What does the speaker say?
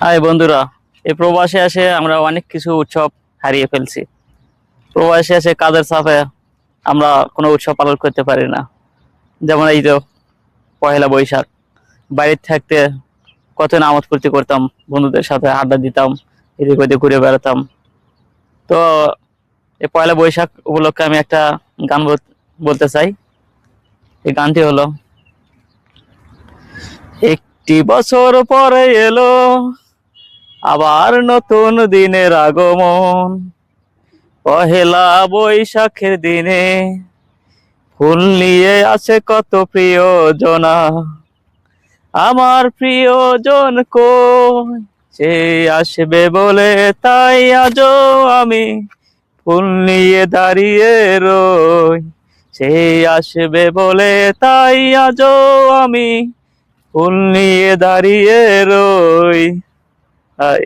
High বন্ধুরা, এই প্রবাসে এসে আমরা অনেক কিছু উৎসব হারিয়ে ফেলছি। প্রবাসে এসে কাজের চাপে আমরা কোনো উৎসব পালন করতে পারি না। যেমন এই যে পহেলা বৈশাখ, বাড়িতে থাকতে কত না আমোদ ফুর্তি করতাম, বন্ধুদের সাথে আড্ডা দিতাম, এদিক ওদিক ঘুরে বেড়াতাম। তো এই পয়লা বৈশাখ উপলক্ষে আমি একটা গান বলতে চাই। এই গানটি হলো, একটি বছর পরে এলো আবার নতুন দিনের আগমন, পহেলা বৈশাখের দিনে ফুল নিয়ে আছে কত প্রিয়জনা। আমার প্রিয়জন কই, সে আসবে বলে তাই আজও আমি ফুল নিয়ে দাঁড়িয়ে রই। সে আসবে বলে তাই আজও আমি ফুল নিয়ে দাঁড়িয়ে রই। হাই।